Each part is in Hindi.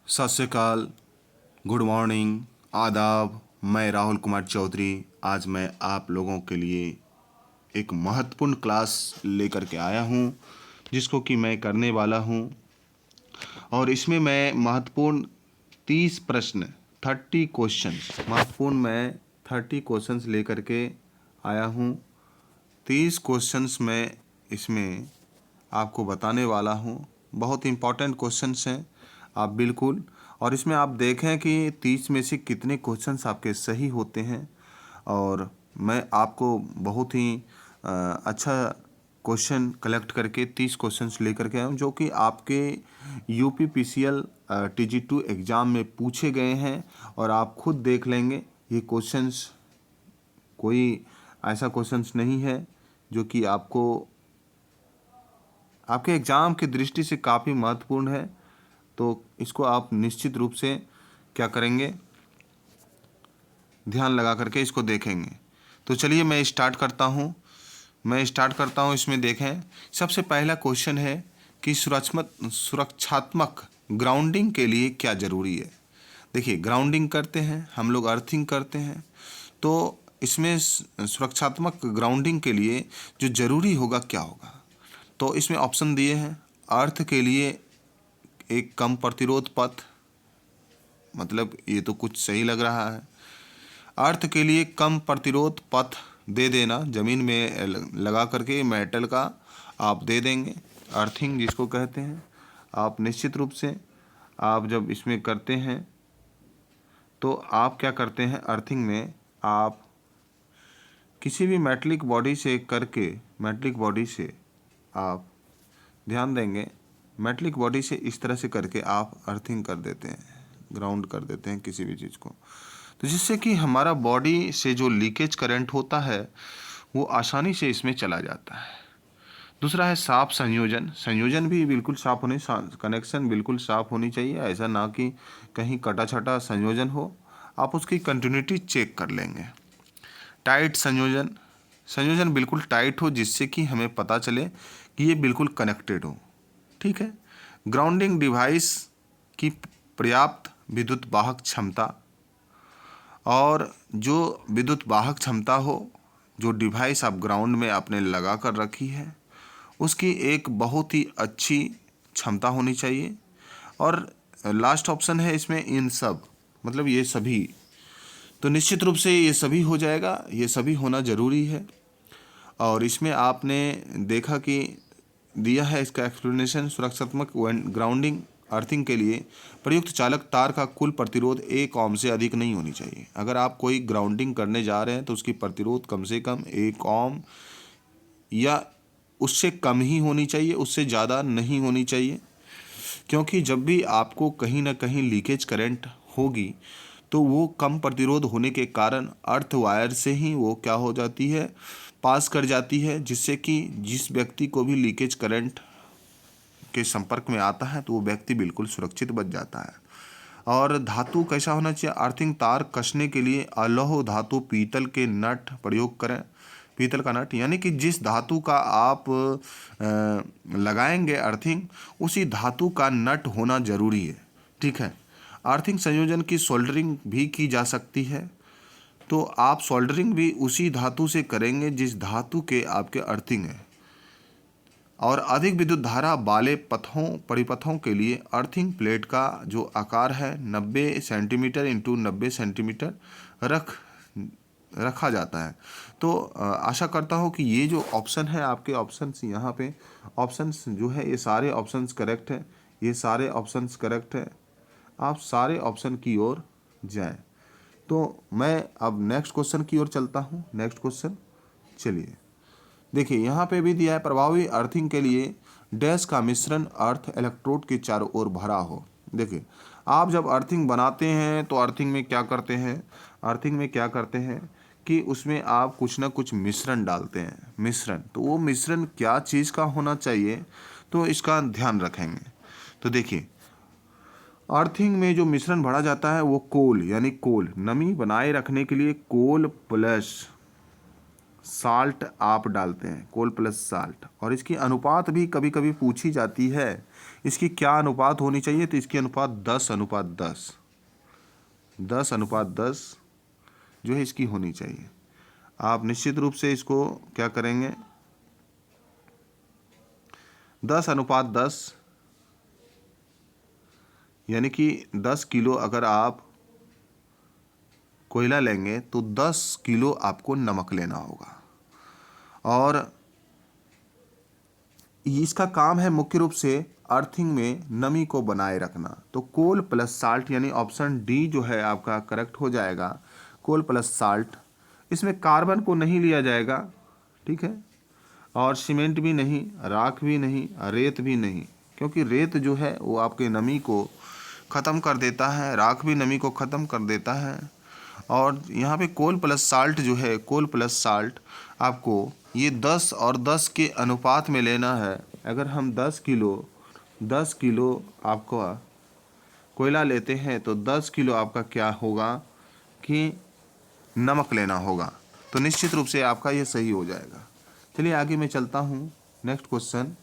सत श्री अकाल, गुड मॉर्निंग, आदाब। मैं राहुल कुमार चौधरी आज मैं आप लोगों के लिए एक महत्वपूर्ण क्लास लेकर के आया हूँ जिसको कि मैं करने वाला हूँ। और इसमें मैं महत्वपूर्ण 30 प्रश्न 30 क्वेश्चंस महत्वपूर्ण मैं 30 क्वेश्चंस लेकर के आया हूँ। 30 क्वेश्चंस मैं इसमें आपको बताने वाला हूँ। बहुत इम्पॉर्टेंट क्वेश्चंस हैं आप बिल्कुल। और इसमें आप देखें कि 30 में से कितने क्वेश्चंस आपके सही होते हैं। और मैं आपको बहुत ही अच्छा क्वेश्चन कलेक्ट करके 30 क्वेश्चंस लेकर के आया हूँ जो कि आपके UPPCL TG2 एग्ज़ाम में पूछे गए हैं। और आप खुद देख लेंगे ये क्वेश्चंस कोई ऐसा क्वेश्चंस नहीं है जो कि आपको आपके एग्ज़ाम की दृष्टि से काफ़ी महत्वपूर्ण है। तो इसको आप निश्चित रूप से क्या करेंगे, ध्यान लगा करके इसको देखेंगे। तो चलिए मैं स्टार्ट करता हूँ। इसमें देखें, सबसे पहला क्वेश्चन है कि सुरक्षात्मक ग्राउंडिंग के लिए क्या ज़रूरी है। देखिए, ग्राउंडिंग करते हैं हम लोग, अर्थिंग करते हैं, तो इसमें सुरक्षात्मक ग्राउंडिंग के लिए जो ज़रूरी होगा क्या होगा। तो इसमें ऑप्शन दिए हैं। अर्थ के लिए एक कम प्रतिरोध पथ, मतलब ये तो कुछ सही लग रहा है। अर्थ के लिए कम प्रतिरोध पथ दे देना, ज़मीन में लगा करके मेटल का आप दे देंगे, अर्थिंग जिसको कहते हैं। आप निश्चित रूप से आप जब इसमें करते हैं तो आप क्या करते हैं, अर्थिंग में आप किसी भी मेटलिक बॉडी से करके, मेटलिक बॉडी से आप ध्यान देंगे, मेटलिक बॉडी से इस तरह से करके आप अर्थिंग कर देते हैं, ग्राउंड कर देते हैं किसी भी चीज़ को, तो जिससे कि हमारा बॉडी से जो लीकेज करंट होता है वो आसानी से इसमें चला जाता है। दूसरा है साफ संयोजन। संयोजन भी बिल्कुल साफ होने, कनेक्शन बिल्कुल साफ होनी चाहिए, ऐसा ना कि कहीं कटा छटा संयोजन हो। आप उसकी कंटिन्यूटी चेक कर लेंगे। टाइट संयोजन, संयोजन बिल्कुल टाइट हो जिससे कि हमें पता चले कि ये बिल्कुल कनेक्टेड हो। ठीक है। ग्राउंडिंग डिवाइस की पर्याप्त विद्युत वाहक क्षमता, और जो विद्युत वाहक क्षमता हो, जो डिवाइस आप ग्राउंड में आपने लगा कर रखी है उसकी एक बहुत ही अच्छी क्षमता होनी चाहिए। और लास्ट ऑप्शन है इसमें इन सब, मतलब ये सभी। तो निश्चित रूप से ये सभी हो जाएगा, ये सभी होना ज़रूरी है। और इसमें आपने देखा कि दिया है इसका एक्सप्लेनेशन, सुरक्षात्मक ग्राउंडिंग अर्थिंग के लिए प्रयुक्त चालक तार का कुल प्रतिरोध 1 ओम से अधिक नहीं होनी चाहिए। अगर आप कोई ग्राउंडिंग करने जा रहे हैं तो उसकी प्रतिरोध कम से कम 1 ओम या उससे कम ही होनी चाहिए, उससे ज़्यादा नहीं होनी चाहिए। क्योंकि जब भी आपको कहीं ना कहीं लीकेज करंट होगी तो वो कम प्रतिरोध होने के कारण अर्थ वायर से ही वो क्या हो जाती है, पास कर जाती है, जिससे कि जिस व्यक्ति को भी लीकेज करंट के संपर्क में आता है तो वो व्यक्ति बिल्कुल सुरक्षित बच जाता है। और धातु कैसा होना चाहिए, अर्थिंग तार कसने के लिए अलोह धातु पीतल के नट प्रयोग करें। पीतल का नट यानी कि जिस धातु का आप लगाएंगे अर्थिंग, उसी धातु का नट होना जरूरी है। ठीक है। अर्थिंग संयोजन की सोल्डरिंग भी की जा सकती है, तो आप सोल्डरिंग भी उसी धातु से करेंगे जिस धातु के आपके अर्थिंग है। और अधिक विद्युत धारा वाले परिपथों के लिए अर्थिंग प्लेट का जो आकार है 90 सेंटीमीटर इंटू 90 सेंटीमीटर रखा जाता है। तो आशा करता हूँ कि ये जो ऑप्शन है आपके ऑप्शंस, यहाँ पे ऑप्शंस जो है ये सारे ऑप्शंस करेक्ट है, ये सारे ऑप्शंस करेक्ट है। आप सारे ऑप्शन की ओर जाएं। तो मैं अब नेक्स्ट क्वेश्चन की ओर चलता हूँ। नेक्स्ट क्वेश्चन, चलिए देखिए यहाँ पे भी दिया है, प्रभावी अर्थिंग के लिए डैश का मिश्रण अर्थ इलेक्ट्रोड के चारों ओर भरा हो। देखिए, आप जब अर्थिंग बनाते हैं तो अर्थिंग में क्या करते हैं, अर्थिंग में क्या करते हैं कि उसमें आप कुछ ना कुछ मिश्रण डालते हैं। मिश्रण, तो वो मिश्रण क्या चीज़ का होना चाहिए, तो इसका ध्यान रखेंगे। तो देखिए, अर्थिंग में जो मिश्रण भरा जाता है वो कोल, यानी कोल नमी बनाए रखने के लिए कोल प्लस साल्ट आप डालते हैं, कोल प्लस साल्ट, और इसकी अनुपात भी कभी कभी पूछी जाती है, इसकी क्या अनुपात होनी चाहिए, तो इसकी अनुपात 10:10, 10:10 जो है इसकी होनी चाहिए। आप निश्चित रूप से इसको क्या करेंगे, 10:10 यानी कि 10 किलो अगर आप कोयला लेंगे तो 10 किलो आपको नमक लेना होगा। और इसका काम है मुख्य रूप से अर्थिंग में नमी को बनाए रखना। तो कोल प्लस साल्ट यानी ऑप्शन डी जो है आपका करेक्ट हो जाएगा, कोल प्लस साल्ट। इसमें कार्बन को नहीं लिया जाएगा, ठीक है, और सीमेंट भी नहीं, राख भी नहीं, रेत भी नहीं, क्योंकि रेत जो है वो आपके नमी को ख़त्म कर देता है, राख भी नमी को ख़त्म कर देता है। और यहाँ पे कोल प्लस साल्ट जो है, कोल प्लस साल्ट आपको ये 10 और 10 के अनुपात में लेना है। अगर हम 10 किलो आपको कोयला लेते हैं तो 10 किलो आपका क्या होगा कि नमक लेना होगा। तो निश्चित रूप से आपका ये सही हो जाएगा। चलिए आगे मैं चलता हूँ। नेक्स्ट क्वेश्चन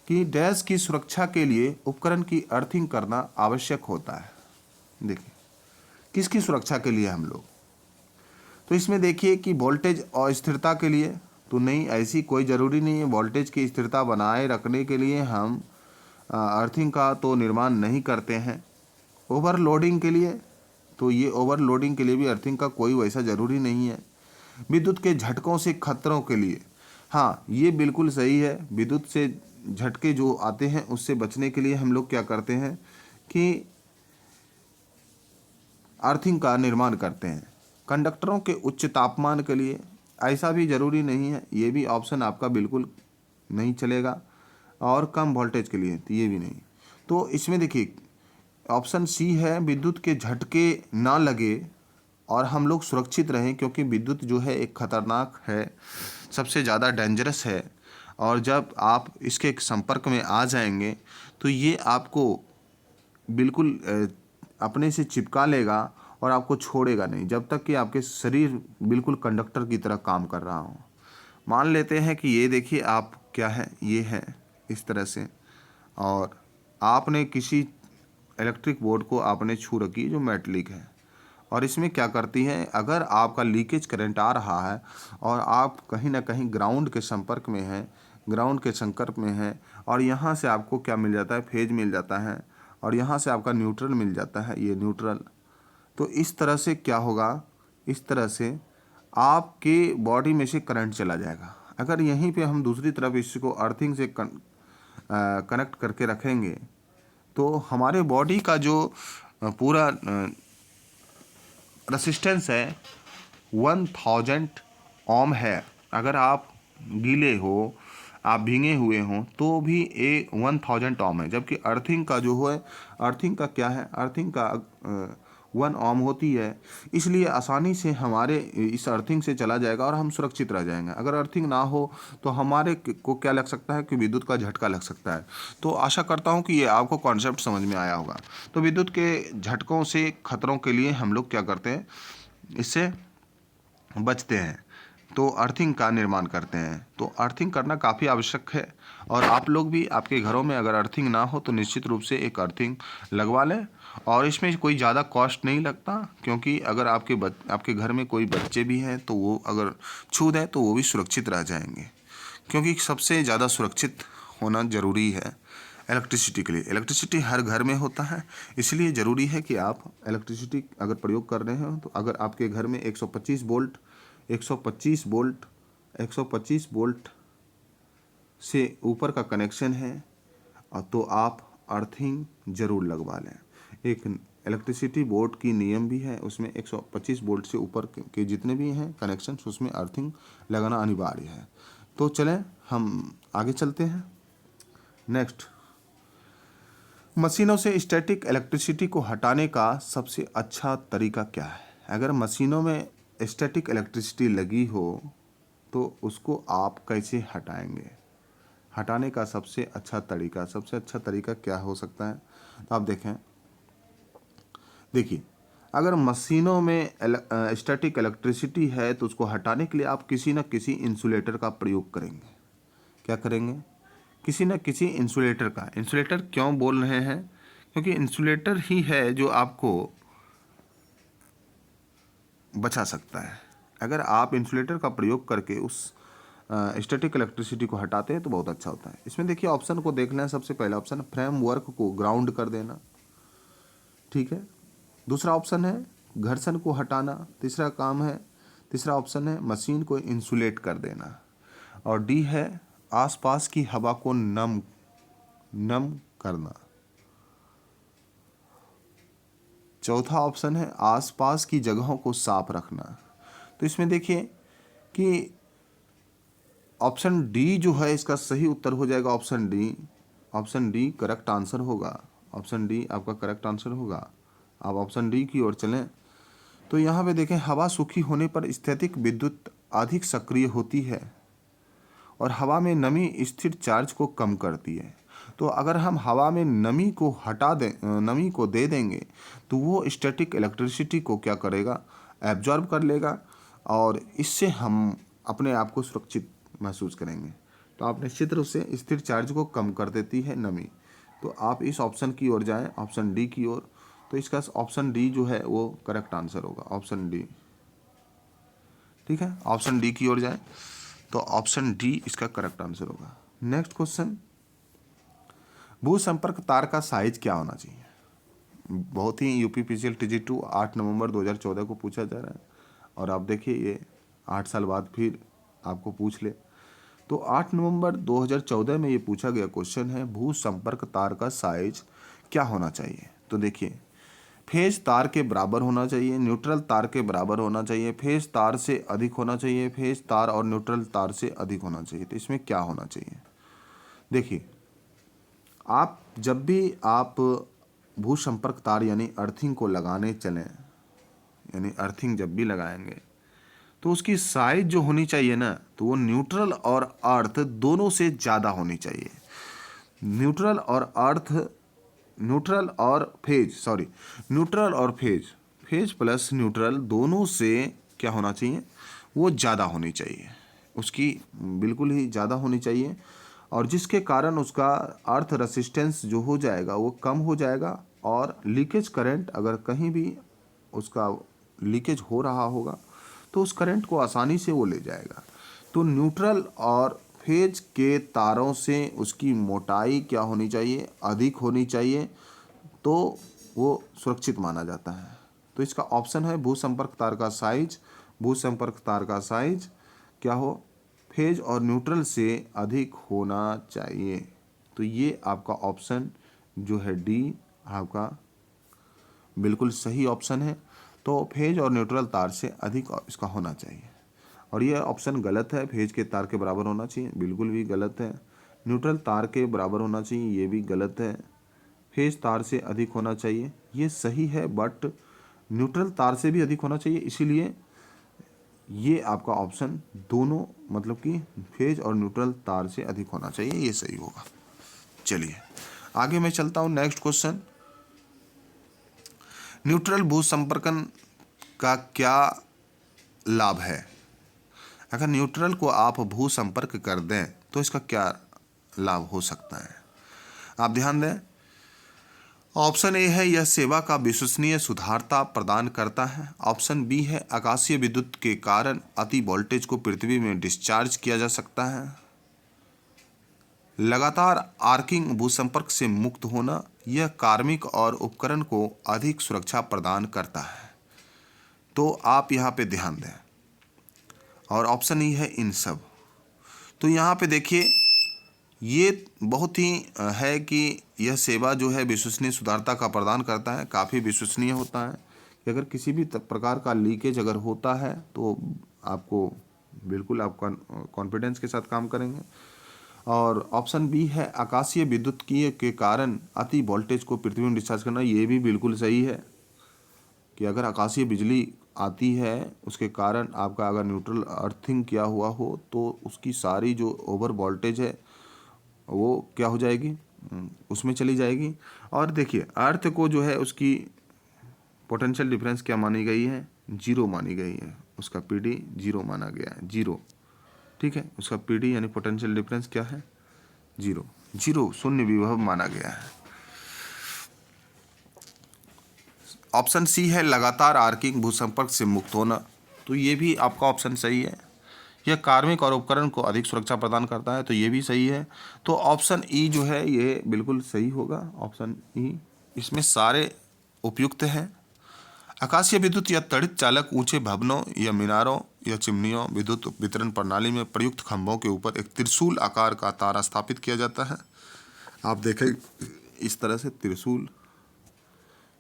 कि डैश की सुरक्षा के लिए उपकरण की अर्थिंग करना आवश्यक होता है। देखिए किसकी सुरक्षा के लिए हम लोग, तो इसमें देखिए कि वोल्टेज और स्थिरता के लिए तो नहीं, ऐसी कोई ज़रूरी नहीं है। वोल्टेज की स्थिरता बनाए रखने के लिए हम अर्थिंग का तो निर्माण नहीं करते हैं। ओवरलोडिंग के लिए, तो ये ओवरलोडिंग के लिए भी अर्थिंग का कोई वैसा ज़रूरी नहीं है। विद्युत के झटकों से खतरों के लिए, हाँ ये बिल्कुल सही है। विद्युत से झटके जो आते हैं उससे बचने के लिए हम लोग क्या करते हैं कि अर्थिंग का निर्माण करते हैं। कंडक्टरों के उच्च तापमान के लिए ऐसा भी ज़रूरी नहीं है, ये भी ऑप्शन आपका बिल्कुल नहीं चलेगा। और कम वोल्टेज के लिए तो ये भी नहीं। तो इसमें देखिए ऑप्शन सी है, विद्युत के झटके ना लगे और हम लोग सुरक्षित रहें, क्योंकि विद्युत जो है एक खतरनाक है, सबसे ज़्यादा डेंजरस है। और जब आप इसके संपर्क में आ जाएंगे तो ये आपको बिल्कुल अपने से चिपका लेगा और आपको छोड़ेगा नहीं जब तक कि आपके शरीर बिल्कुल कंडक्टर की तरह काम कर रहा हो। मान लेते हैं कि ये देखिए आप क्या है, ये है इस तरह से, और आपने किसी इलेक्ट्रिक बोर्ड को आपने छू रखी जो मेटलिक है, और इसमें क्या करती है, अगर आपका लीकेज करंट आ रहा है और आप कहीं ना कहीं ग्राउंड के संपर्क में हैं, ग्राउंड के संपर्क में हैं, और यहाँ से आपको क्या मिल जाता है, फेज मिल जाता है, और यहाँ से आपका न्यूट्रल मिल जाता है, ये न्यूट्रल। तो इस तरह से क्या होगा, इस तरह से आपके बॉडी में से करंट चला जाएगा। अगर यहीं पे हम दूसरी तरफ इसको अर्थिंग से कनेक्ट करके रखेंगे तो हमारे बॉडी का जो पूरा रेसिस्टेंस है 1000 ओम है। अगर आप गीले हो, आप भीगे हुए हों तो भी 1000 ओम है, जबकि अर्थिंग का जो है, अर्थिंग का क्या है, अर्थिंग का 1 ओम होती है। इसलिए आसानी से हमारे इस अर्थिंग से चला जाएगा और हम सुरक्षित रह जाएंगे। अगर अर्थिंग ना हो तो हमारे को क्या लग सकता है कि विद्युत का झटका लग सकता है। तो आशा करता हूँ कि ये आपको कॉन्सेप्ट समझ में आया होगा। तो विद्युत के झटकों से खतरों के लिए हम लोग क्या करते हैं, इससे बचते हैं, तो अर्थिंग का निर्माण करते हैं। तो अर्थिंग करना काफ़ी आवश्यक है, और आप लोग भी आपके घरों में अगर अर्थिंग ना हो तो निश्चित रूप से एक अर्थिंग लगवा लें। और इसमें कोई ज़्यादा कॉस्ट नहीं लगता, क्योंकि अगर आपके घर में कोई बच्चे भी हैं तो वो अगर छू दें तो वो भी सुरक्षित रह जाएंगे, क्योंकि सबसे ज़्यादा सुरक्षित होना ज़रूरी है इलेक्ट्रिसिटी के लिए। इलेक्ट्रिसिटी हर घर में होता है, इसलिए ज़रूरी है कि आप इलेक्ट्रिसिटी अगर प्रयोग कर रहे हो तो अगर आपके घर में 125 वोल्ट 125 वोल्ट से ऊपर का कनेक्शन है तो आप अर्थिंग ज़रूर लगवा लें। एक इलेक्ट्रिसिटी बोर्ड की नियम भी है, उसमें 125 वोल्ट से ऊपर के जितने भी हैं कनेक्शन उसमें अर्थिंग लगाना अनिवार्य है। तो चलें हम आगे चलते हैं। नेक्स्ट, मशीनों से स्टैटिक इलेक्ट्रिसिटी को हटाने का सबसे अच्छा तरीका क्या है। अगर मशीनों में स्टैटिक इलेक्ट्रिसिटी लगी हो तो उसको आप कैसे हटाएंगे, हटाने का सबसे अच्छा तरीका क्या हो सकता है। तो आप देखिए अगर मशीनों में स्टैटिक इलेक्ट्रिसिटी है तो उसको हटाने के लिए आप किसी न किसी इंसुलेटर का प्रयोग करेंगे। क्या करेंगे? किसी न किसी इंसुलेटर का। इंसुलेटर क्यों बोल रहे हैं? क्योंकि इंसुलेटर ही है जो आपको बचा सकता है। अगर आप इंसुलेटर का प्रयोग करके उस स्टैटिक इलेक्ट्रिसिटी को हटाते हैं तो बहुत अच्छा होता है। इसमें देखिए ऑप्शन को देख लें। सबसे पहला ऑप्शन फ्रेमवर्क को ग्राउंड कर देना, ठीक है। दूसरा ऑप्शन है घर्षण को हटाना। तीसरा ऑप्शन है मशीन को इंसुलेट कर देना। और डी है आसपास की हवा को नम करना। चौथा ऑप्शन है आसपास की जगहों को साफ रखना। तो इसमें देखिए कि ऑप्शन डी जो है इसका सही उत्तर हो जाएगा। ऑप्शन डी करेक्ट आंसर होगा। ऑप्शन डी आपका करेक्ट आंसर होगा। आप ऑप्शन डी की ओर चलें तो यहाँ पे देखें हवा सूखी होने पर स्थैतिक विद्युत अधिक सक्रिय होती है और हवा में नमी स्थिर चार्ज को कम करती है। तो अगर हम हवा में नमी को हटा दें, नमी को दे देंगे तो वो स्टैटिक इलेक्ट्रिसिटी को क्या करेगा? एब्जॉर्ब कर लेगा और इससे हम अपने आप को सुरक्षित महसूस करेंगे। तो आप निश्चित रूप से स्थिर चार्ज को कम कर देती है नमी। तो आप इस ऑप्शन की ओर जाएं, ऑप्शन डी की ओर। तो इसका ऑप्शन डी जो है वो करेक्ट आंसर होगा। ऑप्शन डी, ठीक है। ऑप्शन डी की ओर जाएं तो ऑप्शन डी इसका करेक्ट आंसर होगा। नेक्स्ट क्वेश्चन, भू संपर्क तार का साइज क्या होना चाहिए? बहुत ही यूपीपीसीएल TG2 8 नवंबर 2014 को पूछा जा रहा है और आप देखिए ये 8 साल बाद फिर आपको पूछ ले। तो 8 नवंबर 2014 में ये पूछा गया क्वेश्चन है, भू संपर्क तार का साइज क्या होना चाहिए? तो देखिए फेज तार के बराबर होना चाहिए, न्यूट्रल तार के बराबर होना चाहिए, फेज तार से अधिक होना चाहिए, फेज तार और न्यूट्रल तार से अधिक होना चाहिए। तो इसमें क्या होना चाहिए? देखिए आप जब भी आप भू संपर्क तार यानी अर्थिंग को लगाने चलें, यानी अर्थिंग जब भी लगाएंगे तो उसकी साइज जो होनी चाहिए ना, तो वो न्यूट्रल और अर्थ दोनों से ज़्यादा होनी चाहिए। न्यूट्रल और फेज प्लस न्यूट्रल दोनों से क्या होना चाहिए? वो ज़्यादा होनी चाहिए, उसकी बिल्कुल ही ज़्यादा होनी चाहिए। और जिसके कारण उसका अर्थ रेसिस्टेंस जो हो जाएगा वो कम हो जाएगा और लीकेज करंट अगर कहीं भी उसका लीकेज हो रहा होगा तो उस करंट को आसानी से वो ले जाएगा। तो न्यूट्रल और फेज के तारों से उसकी मोटाई क्या होनी चाहिए? अधिक होनी चाहिए, तो वो सुरक्षित माना जाता है। तो इसका ऑप्शन है भू संपर्क तार का साइज क्या हो? फेज और न्यूट्रल से अधिक होना चाहिए। तो ये आपका ऑप्शन जो है डी आपका बिल्कुल सही ऑप्शन है। तो फेज और न्यूट्रल तार से अधिक इसका होना चाहिए। और ये ऑप्शन गलत है, फेज के तार के बराबर होना चाहिए, बिल्कुल भी गलत है। न्यूट्रल तार के बराबर होना चाहिए, ये भी गलत है। फेज तार से अधिक होना चाहिए, ये सही है, बट न्यूट्रल तार से भी अधिक होना चाहिए। इसीलिए ये आपका ऑप्शन दोनों मतलब कि फेज और न्यूट्रल तार से अधिक होना चाहिए, ये सही होगा। चलिए आगे मैं चलता हूँ। नेक्स्ट क्वेश्चन, न्यूट्रल भू संपर्कन का क्या लाभ है? अगर न्यूट्रल को आप भू संपर्क कर दें तो इसका क्या लाभ हो सकता है? आप ध्यान दें। ऑप्शन ए है यह सेवा का विश्वसनीय सुधारता प्रदान करता है। ऑप्शन बी है आकाशीय विद्युत के कारण अति वोल्टेज को पृथ्वी में डिस्चार्ज किया जा सकता है। लगातार आर्किंग भूसंपर्क से मुक्त होना, यह कार्मिक और उपकरण को अधिक सुरक्षा प्रदान करता है। तो आप यहाँ पे ध्यान दें। और ऑप्शन ई है इन सब। तो यहाँ पे देखिए ये बहुत ही है कि यह सेवा जो है विश्वसनीय सुधारता का प्रदान करता है, काफ़ी विश्वसनीय होता है कि अगर किसी भी प्रकार का लीकेज अगर होता है तो आपको बिल्कुल आप कॉन्फिडेंस के साथ काम करेंगे। और ऑप्शन बी है आकाशीय विद्युत के कारण अति वोल्टेज को पृथ्वी में डिस्चार्ज करना, ये भी बिल्कुल सही है कि अगर आकाशीय बिजली आती है उसके कारण आपका अगर न्यूट्रल अर्थिंग किया हुआ हो तो उसकी सारी जो ओवर वोल्टेज है वो क्या हो जाएगी? उसमें चली जाएगी। और देखिए अर्थ को जो है उसकी पोटेंशियल डिफरेंस क्या मानी गई है, 0 मानी गई है, उसका PD 0 माना गया है, 0। ठीक है, उसका PD यानी पोटेंशियल डिफरेंस क्या है, 0, 0 शून्य विभव माना गया है। ऑप्शन सी है लगातार आर्किंग भूसंपर्क से मुक्त होना, तो ये भी आपका ऑप्शन सही है। यह कार्मिक और उपकरण को अधिक सुरक्षा प्रदान करता है, तो ये भी सही है। तो ऑप्शन ई जो है ये बिल्कुल सही होगा, ऑप्शन ई, इसमें सारे उपयुक्त हैं। आकाशीय विद्युत या तड़ित चालक ऊंचे भवनों या मीनारों या चिमनियों विद्युत वितरण प्रणाली में प्रयुक्त खंभों के ऊपर एक त्रिशूल आकार का तार स्थापित किया जाता है। आप देखें इस तरह से त्रिशूल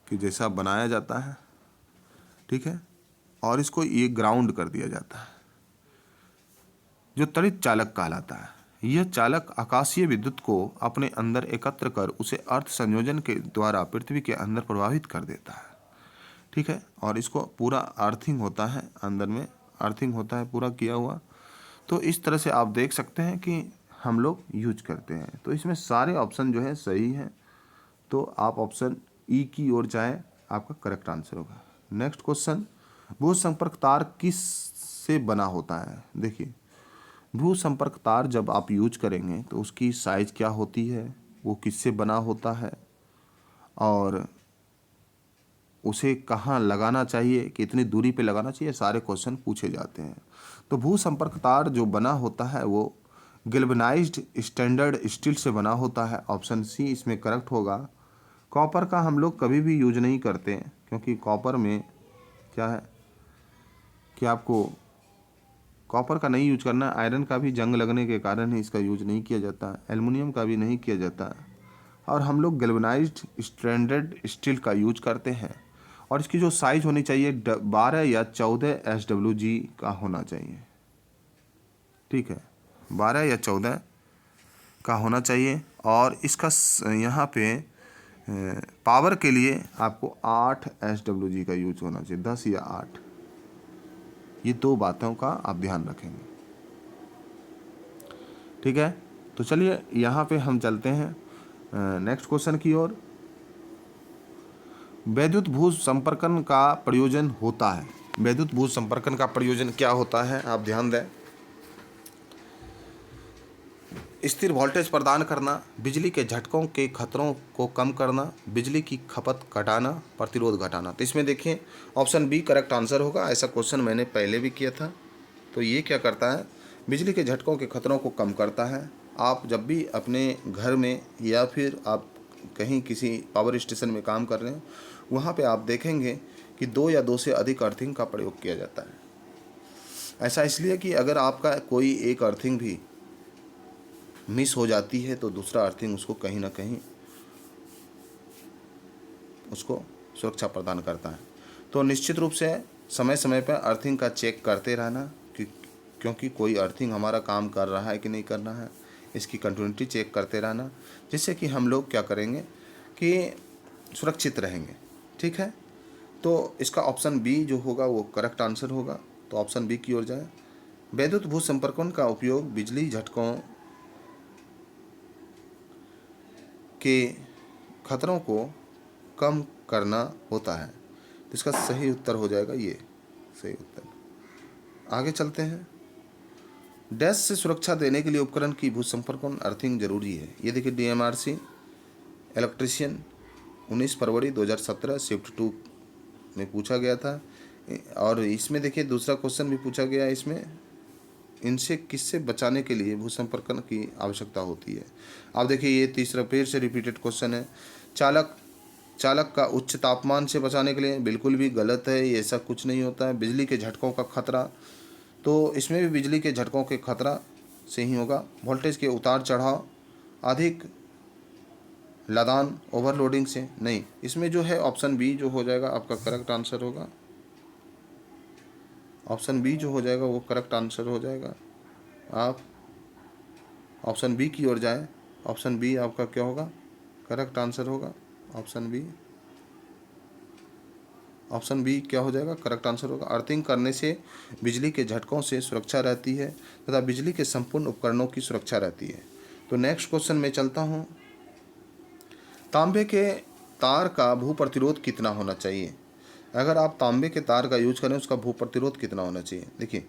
कि जैसा बनाया जाता है, ठीक है, और इसको ये ग्राउंड कर दिया जाता है, जो तड़ित चालक कहलाता है। यह चालक आकाशीय विद्युत को अपने अंदर एकत्र कर उसे अर्थ संयोजन के द्वारा पृथ्वी के अंदर प्रवाहित कर देता है। ठीक है, और इसको पूरा अर्थिंग होता है, अंदर में अर्थिंग होता है पूरा किया हुआ। तो इस तरह से आप देख सकते हैं कि हम लोग यूज करते हैं। तो इसमें सारे ऑप्शन जो है सही हैं, तो आप ऑप्शन ई की ओर जाएं, आपका करेक्ट आंसर होगा। नेक्स्ट क्वेश्चन, भू संपर्क तार किस से बना होता है। देखिए, भू संपर्क तार जब आप यूज करेंगे तो उसकी साइज क्या होती है, वो किससे बना होता है, और उसे कहाँ लगाना चाहिए, कितनी दूरी पे लगाना चाहिए, सारे क्वेश्चन पूछे जाते हैं। तो भू संपर्क तार जो बना होता है वो गैल्वेनाइज्ड स्टैंडर्ड स्टील से बना होता है, ऑप्शन सी इसमें करेक्ट होगा। कॉपर का हम लोग कभी भी यूज नहीं करते, क्योंकि कॉपर में क्या है कि आपको कॉपर का नहीं यूज करना, आयरन का भी जंग लगने के कारण ही इसका यूज नहीं किया जाता, एल्युमिनियम का भी नहीं किया जाता, और हम लोग गैल्वेनाइज्ड स्टैंडर्ड स्टील का यूज करते हैं। और इसकी जो साइज होनी चाहिए 12 या 14 SWG का होना चाहिए। ठीक है, 12 या 14 का होना चाहिए। और इसका यहाँ पे पावर के लिए आपको 8 SWG का यूज होना चाहिए, 10 या 8। ये दो बातों का आप ध्यान रखेंगे। ठीक है, तो चलिए यहाँ पे हम चलते हैं नेक्स्ट क्वेश्चन की ओर। वैद्युत भू संपर्कन का प्रयोजन होता है। वैद्युत भू संपर्कन का प्रयोजन क्या होता है, आप ध्यान दें। स्थिर वोल्टेज प्रदान करना, बिजली के झटकों के खतरों को कम करना, बिजली की खपत घटाना, प्रतिरोध घटाना। तो इसमें देखिए ऑप्शन बी करेक्ट आंसर होगा। ऐसा क्वेश्चन मैंने पहले भी किया था। तो ये क्या करता है, बिजली के झटकों के खतरों को कम करता है। आप जब भी अपने घर में या फिर आप कहीं किसी पावर स्टेशन में काम कर रहे हैं, वहाँ पे आप देखेंगे कि 2 या 2 से अधिक अर्थिंग का प्रयोग किया जाता है। ऐसा इसलिए कि अगर आपका कोई एक अर्थिंग भी मिस हो जाती है तो दूसरा अर्थिंग उसको कहीं ना कहीं उसको सुरक्षा प्रदान करता है। तो निश्चित रूप से समय समय पर अर्थिंग का चेक करते रहना, क्योंकि कोई अर्थिंग हमारा काम कर रहा है कि नहीं कर रहा है, इसकी कंटिन्यूटी चेक करते रहना, जिससे कि हम लोग क्या करेंगे कि सुरक्षित रहेंगे। ठीक है, तो इसका ऑप्शन बी जो होगा वो करेक्ट आंसर होगा। तो ऑप्शन बी की ओर जाए। वैद्युत भू संपर्कन का उपयोग बिजली झटकों के खतरों को कम करना होता है। तो इसका सही उत्तर हो जाएगा ये सही उत्तर। आगे चलते हैं। डैश से सुरक्षा देने के लिए उपकरण की भू संपर्कन अर्थिंग जरूरी है। ये देखिए DMRC इलेक्ट्रीशियन 19 फरवरी 2017 शिफ्ट 2 में पूछा गया था। और इसमें देखिए दूसरा क्वेश्चन भी पूछा गया है इसमें, इनसे किससे बचाने के लिए भू संपर्कन की आवश्यकता होती है। आप देखिए ये तीसरा फिर से रिपीटेड क्वेश्चन है। चालक का उच्च तापमान से बचाने के लिए, बिल्कुल भी गलत है, ये ऐसा कुछ नहीं होता है। बिजली के झटकों का खतरा, तो इसमें भी बिजली के झटकों के खतरा से ही होगा। वोल्टेज के उतार चढ़ाव, अधिक लदान ओवरलोडिंग से नहीं। इसमें जो है ऑप्शन बी जो हो जाएगा आपका करेक्ट आंसर होगा। ऑप्शन बी जो हो जाएगा वो करेक्ट आंसर हो जाएगा। आप ऑप्शन बी की ओर जाएं। ऑप्शन बी आपका क्या होगा, करेक्ट आंसर होगा। ऑप्शन बी क्या हो जाएगा, करेक्ट आंसर होगा। अर्थिंग करने से बिजली के झटकों से सुरक्षा रहती है तथा बिजली के संपूर्ण उपकरणों की सुरक्षा रहती है। तो नेक्स्ट क्वेश्चन में चलता हूँ। तांबे के तार का भू प्रतिरोध कितना होना चाहिए। अगर आप तांबे के तार का यूज करें उसका भू प्रतिरोध कितना होना चाहिए। देखिए,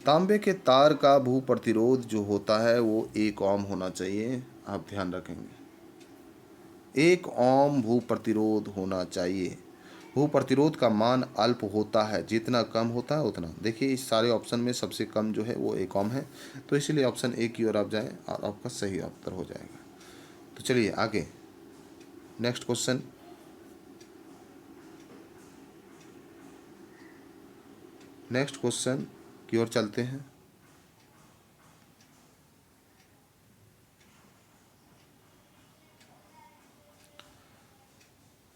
तांबे के तार का भू प्रतिरोध जो होता है वो 1 ओम होना चाहिए। आप ध्यान रखेंगे, 1 ओम भू प्रतिरोध होना चाहिए। भू प्रतिरोध का मान अल्प होता है, जितना कम होता है उतना। देखिए, इस सारे ऑप्शन में सबसे कम जो है वो 1 ओम है, तो इसलिए ऑप्शन ए की ओर आप जाएं और आपका सही उत्तर हो जाएगा। तो चलिए आगे नेक्स्ट क्वेश्चन। नेक्स्ट क्वेश्चन की ओर चलते हैं।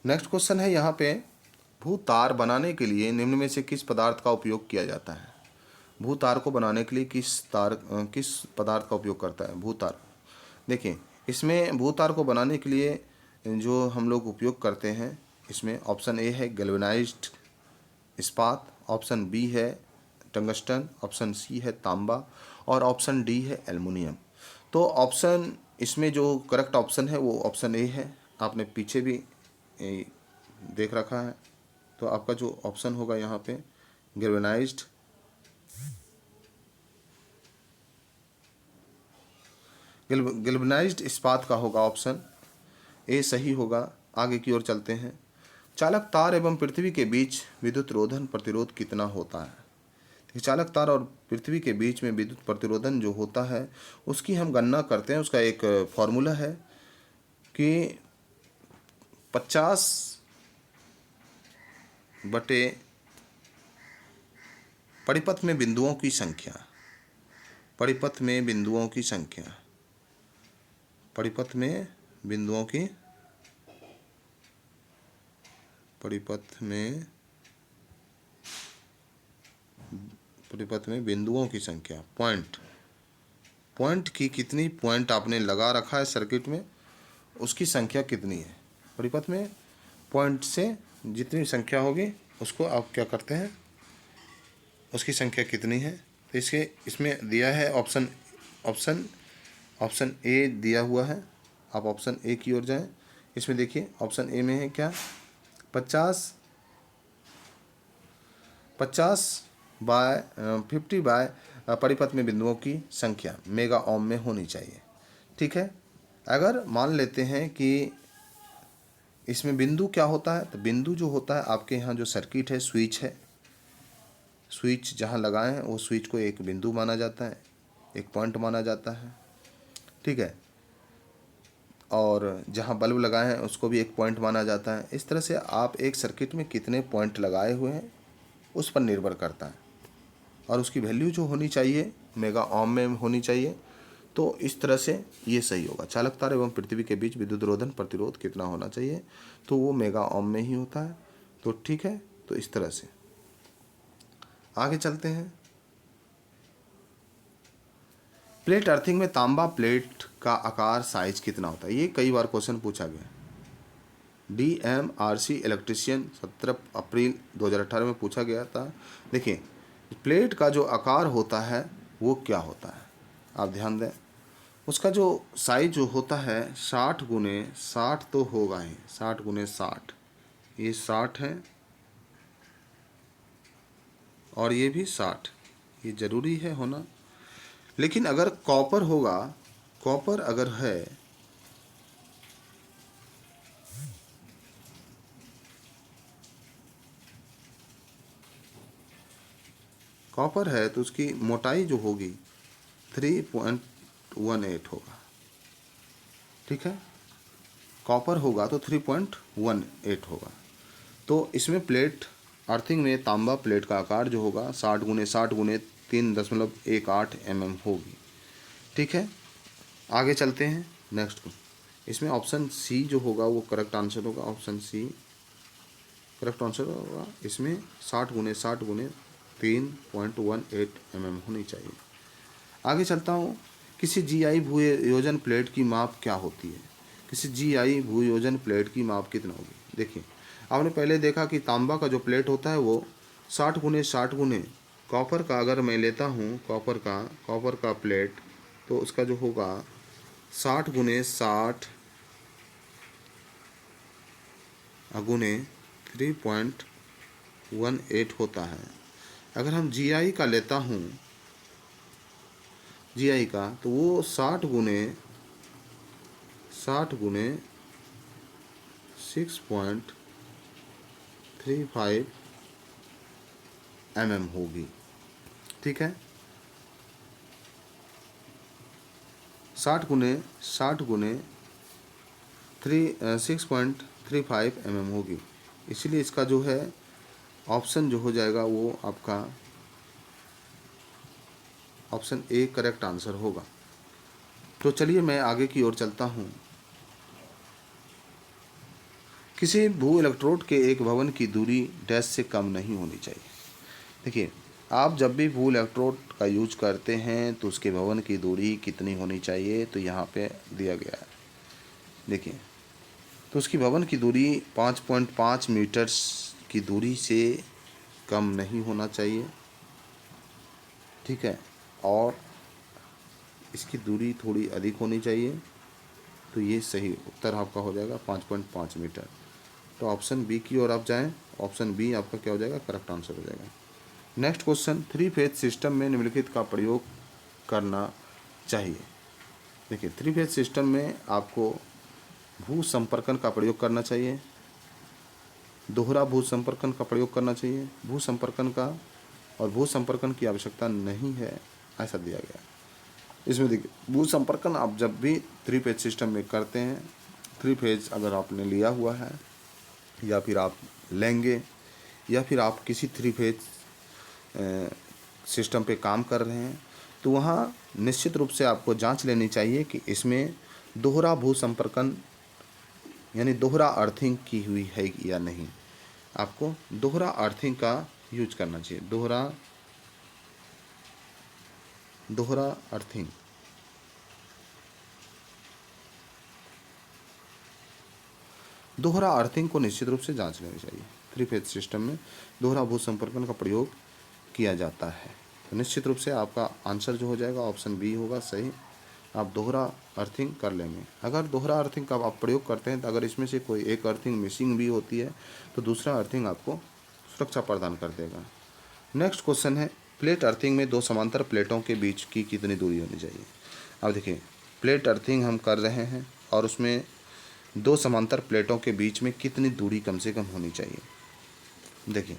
नेक्स्ट क्वेश्चन है यहाँ पे, भूतार बनाने के लिए निम्न में से किस पदार्थ का उपयोग किया जाता है। भूतार को बनाने के लिए किस पदार्थ का उपयोग करता है भूतार। देखिए, इसमें भूतार को बनाने के लिए जो हम लोग उपयोग करते हैं, इसमें ऑप्शन ए है गैल्वेनाइज्ड इस्पात, ऑप्शन बी है टंगस्टन, ऑप्शन सी है तांबा और ऑप्शन डी है एल्युमिनियम। तो ऑप्शन इसमें जो करेक्ट ऑप्शन है वो ऑप्शन ए है। आपने पीछे भी देख रखा है, तो आपका जो ऑप्शन होगा यहाँ पे गैल्वेनाइज्ड इस्पात का होगा, ऑप्शन ए सही होगा। आगे की ओर चलते हैं। चालक तार एवं पृथ्वी के बीच विद्युत रोधन प्रतिरोध कितना होता है। चालक तार और पृथ्वी के बीच में विद्युत प्रतिरोधन जो होता है उसकी हम गणना करते हैं। उसका एक फॉर्मूला है कि 50 बटे परिपथ में बिंदुओं की संख्या, परिपथ में बिंदुओं की संख्या, परिपथ में बिंदुओं की, परिपथ में बिंदुओं की संख्या, पॉइंट की कितनी पॉइंट आपने लगा रखा है सर्किट में, उसकी संख्या कितनी है। परिपथ में पॉइंट से जितनी संख्या होगी उसको आप क्या करते हैं, उसकी संख्या कितनी है। तो इसमें दिया है ऑप्शन ए दिया हुआ है। आप ऑप्शन ए की ओर जाएं। इसमें देखिए ऑप्शन ए में है क्या, 50 बाय परिपथ में बिंदुओं की संख्या मेगा ओम में होनी चाहिए। ठीक है, अगर मान लेते हैं कि इसमें बिंदु क्या होता है, तो बिंदु जो होता है आपके यहाँ जो सर्किट है, स्विच है, स्विच जहाँ लगाए हैं वो स्विच को एक बिंदु माना जाता है, एक पॉइंट माना जाता है। ठीक है, और जहाँ बल्ब लगाए हैं उसको भी एक पॉइंट माना जाता है। इस तरह से आप एक सर्किट में कितने पॉइंट लगाए हुए हैं उस पर निर्भर करता है, और उसकी वैल्यू जो होनी चाहिए मेगा ओम में होनी चाहिए। तो इस तरह से ये सही होगा। चालक तार एवं पृथ्वी के बीच विद्युत रोधन प्रतिरोध कितना होना चाहिए, तो वो मेगा ओम में ही होता है। तो ठीक है, तो इस तरह से आगे चलते हैं। प्लेट अर्थिंग में तांबा प्लेट का आकार साइज कितना होता है, ये कई बार क्वेश्चन पूछा गया। DMRC इलेक्ट्रीशियन 17 अप्रैल 2018 में पूछा गया था। देखिए, प्लेट का जो आकार होता है वो क्या होता है, आप ध्यान दें। उसका जो साइज जो होता है 60x60 तो होगा ही, 60x60, ये 60 है और ये भी 60, ये ज़रूरी है होना। लेकिन अगर कॉपर होगा, कॉपर अगर है तो उसकी मोटाई जो होगी 3.18 होगा। ठीक है, कॉपर होगा तो 3.18 होगा। तो इसमें प्लेट अर्थिंग में तांबा प्लेट का आकार जो होगा 60x60x3.18 mm होगी। ठीक है, आगे चलते हैं नेक्स्ट को। इसमें ऑप्शन सी जो होगा वो करेक्ट आंसर होगा, ऑप्शन सी करेक्ट आंसर होगा। इसमें 60x60x3.18 mm होनी चाहिए। आगे चलता हूँ। किसी GI भूयोजन प्लेट की माप क्या होती है, किसी GI भूयोजन प्लेट की माप कितना होगी। देखिए, आपने पहले देखा कि तांबा का जो प्लेट होता है वो 60x60 कॉपर का अगर मैं लेता हूँ, कॉपर का प्लेट, तो उसका जो होगा 60x60 3.18 18 होता है। अगर हम GI का लेता हूँ, GI का, तो वो 60 गुने 6.35 mm होगी। ठीक है, 60 गुने 6.35 mm होगी। इसलिए इसका जो है ऑप्शन जो हो जाएगा वो आपका ऑप्शन ए करेक्ट आंसर होगा। तो चलिए मैं आगे की ओर चलता हूँ। किसी भू इलेक्ट्रोड के एक भवन की दूरी डैश से कम नहीं होनी चाहिए। देखिए, आप जब भी भू इलेक्ट्रोड का यूज करते हैं तो उसके भवन की दूरी कितनी होनी चाहिए, तो यहाँ पे दिया गया है। देखिए, तो उसकी भवन की दूरी 5.5 मीटर की दूरी से कम नहीं होना चाहिए। ठीक है, और इसकी दूरी थोड़ी अधिक होनी चाहिए। तो ये सही उत्तर आपका हो जाएगा 5.5 मीटर। तो ऑप्शन बी की ओर आप जाएं। ऑप्शन बी आपका क्या हो जाएगा, करेक्ट आंसर हो जाएगा। नेक्स्ट क्वेश्चन, 3 फेज सिस्टम में निम्नलिखित का प्रयोग करना चाहिए। देखिए, 3 फेज सिस्टम में आपको भू संपर्कन का प्रयोग करना चाहिए, दोहरा भू संपर्कन का प्रयोग करना चाहिए, भू संपर्कन का और भू संपर्कन की आवश्यकता नहीं है, ऐसा दिया गया। इसमें देखिए, भू संपर्कन आप जब भी 3 फेज सिस्टम में करते हैं, 3 फेज अगर आपने लिया हुआ है या फिर आप लेंगे या फिर आप किसी 3 फेज सिस्टम पे काम कर रहे हैं, तो वहाँ निश्चित रूप से आपको जांच लेनी चाहिए कि इसमें दोहरा भू संपर्कन यानी दोहरा अर्थिंग की हुई है या नहीं। आपको दोहरा अर्थिंग का यूज करना चाहिए, दोहरा अर्थिंग। दोहरा अर्थिंग को निश्चित रूप से जांच लेनी चाहिए। 3 फेज सिस्टम में दोहरा भू संपर्कन का प्रयोग किया जाता है। तो निश्चित रूप से आपका आंसर जो हो जाएगा ऑप्शन बी होगा सही। आप दोहरा अर्थिंग कर लेंगे। अगर दोहरा अर्थिंग का आप प्रयोग करते हैं तो अगर इसमें से कोई एक अर्थिंग मिसिंग भी होती है तो दूसरा अर्थिंग आपको सुरक्षा प्रदान कर देगा। नेक्स्ट क्वेश्चन है, प्लेट अर्थिंग में 2 समांतर प्लेटों के बीच की कितनी दूरी होनी चाहिए। अब देखिए, प्लेट अर्थिंग हम कर रहे हैं और उसमें 2 समांतर प्लेटों के बीच में कितनी दूरी कम से कम होनी चाहिए। देखिए,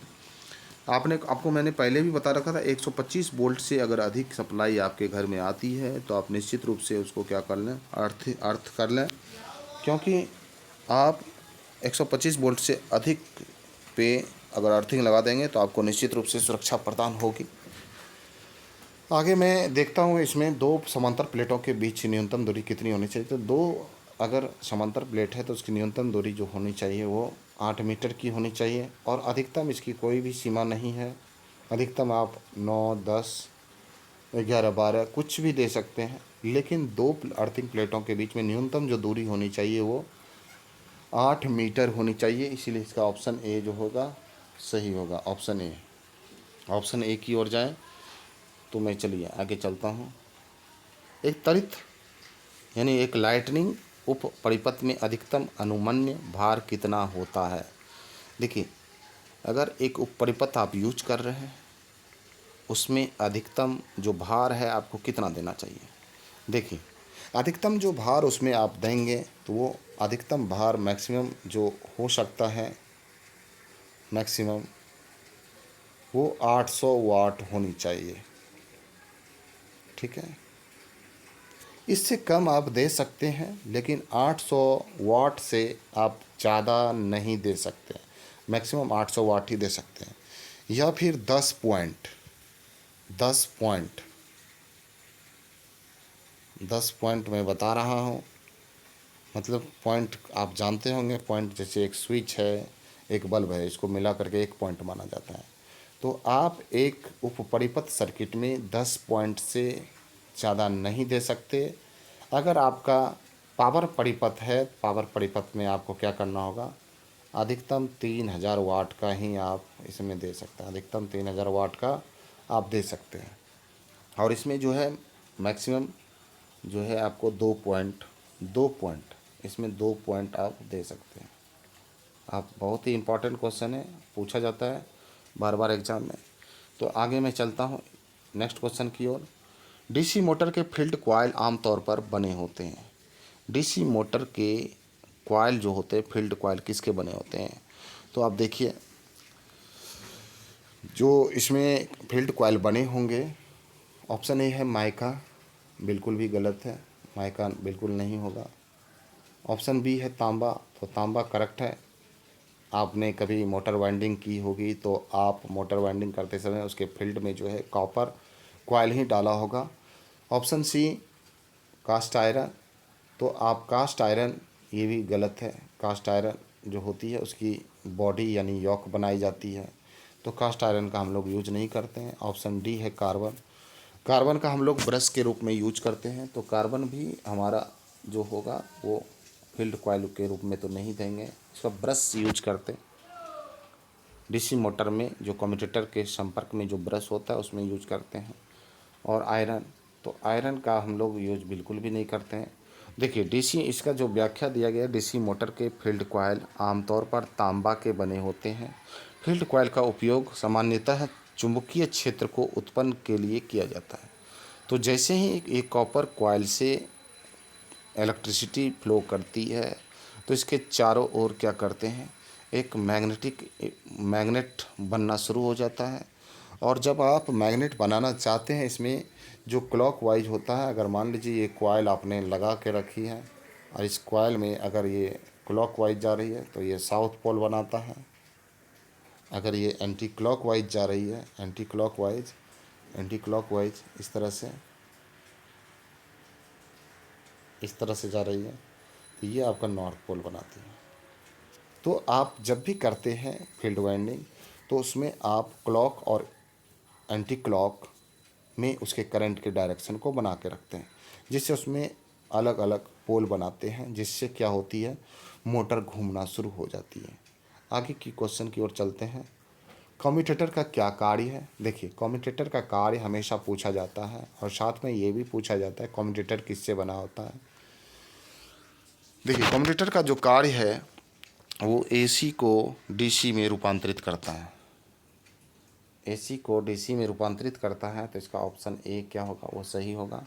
आपको मैंने पहले भी बता रखा था, 125 वोल्ट से अगर अधिक सप्लाई आपके घर में आती है तो आप निश्चित रूप से उसको क्या कर लें, अर्थ कर लें, क्योंकि आप 125 वोल्ट से अधिक पे अगर अर्थिंग लगा देंगे तो आपको निश्चित रूप से सुरक्षा प्रदान होगी। आगे मैं देखता हूँ इसमें 2 समांतर प्लेटों के बीच न्यूनतम दूरी कितनी होनी चाहिए। तो 2 अगर समांतर प्लेट है तो उसकी न्यूनतम दूरी जो होनी चाहिए वो 8 मीटर की होनी चाहिए और अधिकतम इसकी कोई भी सीमा नहीं है। अधिकतम आप 9, 10, 11, 12 कुछ भी दे सकते हैं, लेकिन 2 अर्थिंग प्लेटों के बीच में न्यूनतम जो दूरी होनी चाहिए वो 8 मीटर होनी चाहिए। इसीलिए इसका ऑप्शन ए जो होगा सही होगा, ऑप्शन ए। ऑप्शन ए की ओर जाएं। तो मैं चलिए आगे चलता हूँ। एक त्वरित यानी एक लाइटनिंग उप परिपथ में अधिकतम अनुमन्य भार कितना होता है। देखिए, अगर एक उप परिपथ आप यूज कर रहे हैं उसमें अधिकतम जो भार है आपको कितना देना चाहिए। देखिए, अधिकतम जो भार उसमें आप देंगे तो वो अधिकतम भार मैक्सिमम जो हो सकता है, मैक्सिमम वो 800 वाट होनी चाहिए। ठीक है, इससे कम आप दे सकते हैं, लेकिन 800 वाट से आप ज़्यादा नहीं दे सकते। मैक्सिमम 800 वाट ही दे सकते हैं। या फिर 10 पॉइंट मैं बता रहा हूँ, मतलब पॉइंट आप जानते होंगे। पॉइंट जैसे एक स्विच है, एक बल्ब है, इसको मिला करके एक पॉइंट माना जाता है। तो आप एक उप परिपथ सर्किट में 10 पॉइंट से ज़्यादा नहीं दे सकते। अगर आपका पावर परिपथ है, पावर परिपथ में आपको क्या करना होगा, अधिकतम 3000 वाट का ही आप इसमें दे सकते हैं। अधिकतम 3000 वाट का आप दे सकते हैं। और इसमें जो है मैक्सिमम जो है आपको 2 पॉइंट इसमें 2 पॉइंट आप दे सकते हैं। आप बहुत ही इम्पोर्टेंट क्वेश्चन है, पूछा जाता है। बार बार एग्ज़ाम में। तो आगे मैं चलता हूँ नेक्स्ट क्वेश्चन की ओर। डीसी मोटर के फील्ड कॉइल आमतौर पर बने होते हैं। डीसी मोटर के कॉइल जो होते हैं, फील्ड कॉइल किसके बने होते हैं? तो आप देखिए, जो इसमें फील्ड कॉइल बने होंगे, ऑप्शन ए है माइका, बिल्कुल भी गलत है, माइका बिल्कुल नहीं होगा। ऑप्शन बी है तांबा, तो तांबा करेक्ट है। आपने कभी मोटर वाइंडिंग की होगी तो आप मोटर वाइंडिंग करते समय उसके फील्ड में जो है कॉपर कॉइल ही डाला होगा। ऑप्शन सी कास्ट आयरन, तो आप कास्ट आयरन, ये भी गलत है। कास्ट आयरन जो होती है उसकी बॉडी यानी यॉक बनाई जाती है, तो कास्ट आयरन का हम लोग यूज नहीं करते हैं। ऑप्शन डी है कार्बन, कार्बन का हम लोग ब्रश के रूप में यूज करते हैं, तो कार्बन भी हमारा जो होगा वो फील्ड कॉइल के रूप में तो नहीं देंगे, इसका ब्रश यूज करते हैं। डीसी मोटर में जो कम्यूटेटर के संपर्क में जो ब्रश होता है उसमें यूज करते हैं। और आयरन, तो आयरन का हम लोग यूज बिल्कुल भी नहीं करते हैं। देखिए डीसी, इसका जो व्याख्या दिया गया है, डीसी मोटर के फील्ड कॉइल आमतौर पर तांबा के बने होते हैं। फील्ड कॉइल का उपयोग सामान्यतः चुंबकीय क्षेत्र को उत्पन्न के लिए किया जाता है। तो जैसे ही एक कॉपर कॉइल से इलेक्ट्रिसिटी फ्लो करती है तो इसके चारों ओर क्या करते हैं, एक मैग्नेट बनना शुरू हो जाता है। और जब आप मैग्नेट बनाना चाहते हैं, इसमें जो क्लॉकवाइज होता है, अगर मान लीजिए ये कॉइल आपने लगा के रखी है और इस कॉइल में अगर ये क्लॉकवाइज जा रही है तो ये साउथ पोल बनाता है। अगर ये एंटी क्लॉकवाइज जा रही है, एंटी क्लॉकवाइज इस तरह से जा रही है, तो ये आपका नॉर्थ पोल बनाती है। तो आप जब भी करते हैं फील्ड वाइंडिंग, तो उसमें आप क्लॉक और एंटी क्लॉक में उसके करंट के डायरेक्शन को बना के रखते हैं, जिससे उसमें अलग अलग पोल बनाते हैं, जिससे क्या होती है, मोटर घूमना शुरू हो जाती है। आगे की क्वेश्चन की ओर चलते हैं। कम्यूटेटर का क्या कार्य है? देखिए कम्यूटेटर का कार्य हमेशा पूछा जाता है और साथ में ये भी पूछा जाता है कम्यूटेटर किससे बना होता है। देखिए कम्यूटेटर का जो कार्य है वो एसी को डीसी में रूपांतरित करता है। एसी को डीसी में रूपांतरित करता है, तो इसका ऑप्शन ए क्या होगा, वो सही होगा।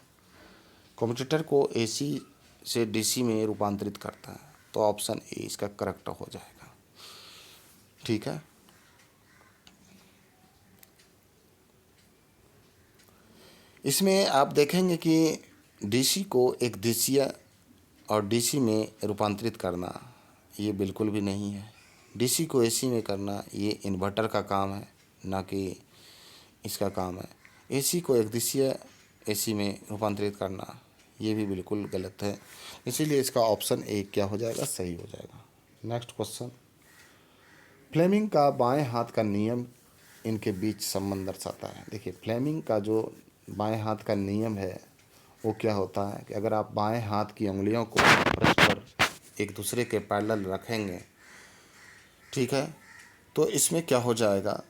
कम्यूटेटर को एसी से डीसी में रूपांतरित करता है, तो ऑप्शन ए इसका करेक्ट हो जाएगा। ठीक है। इसमें आप देखेंगे कि डीसी को एक डीसीया और डीसी में रूपांतरित करना ये बिल्कुल भी नहीं है। डीसी को एसी में करना ये इन्वर्टर का काम है, ना कि इसका काम है। एसी को एक दिशीय एसी में रूपांतरित करना ये भी बिल्कुल गलत है, इसीलिए इसका ऑप्शन ए क्या हो जाएगा, सही हो जाएगा। Next question. फ्लेमिंग का बाएं हाथ का नियम इनके बीच संबंध दर्शाता है। देखिए फ्लेमिंग का जो बाएं हाथ का नियम है वो क्या होता है कि अगर आप बाएं हाथ की उंगलियों को परस्पर एक दूसरे के पैरेलल रखेंगे, ठीक है, तो इसमें क्या हो जाएगा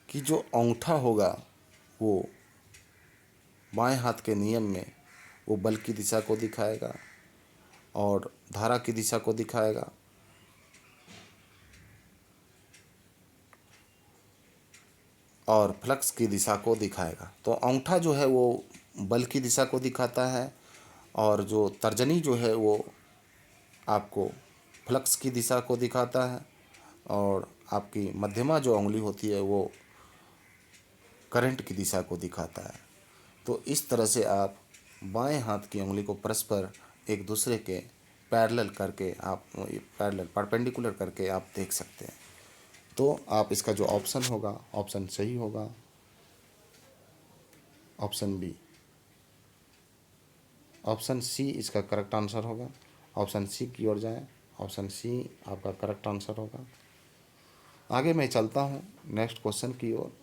कि जो अंगूठा होगा वो बाएं हाथ के नियम में वो बल की दिशा को दिखाएगा और धारा की दिशा को दिखाएगा, और फ्लक्स की दिशा को दिखाएगा। तो अंगूठा जो है वो बल की दिशा को दिखाता है और जो तर्जनी जो है वो आपको फ्लक्स की दिशा को दिखाता है, और आपकी मध्यमा जो उंगली होती है वो करंट की दिशा को दिखाता है। तो इस तरह से आप बाएं हाथ की उंगली को परस्पर एक दूसरे के पैरेलल करके आप परपेंडिकुलर करके आप देख सकते हैं। तो आप इसका जो ऑप्शन होगा, ऑप्शन सही होगा, ऑप्शन बी, ऑप्शन सी इसका करेक्ट आंसर होगा। ऑप्शन सी की ओर जाएं, ऑप्शन सी आपका करेक्ट आंसर होगा। आगे मैं चलता हूँ नेक्स्ट क्वेश्चन की ओर।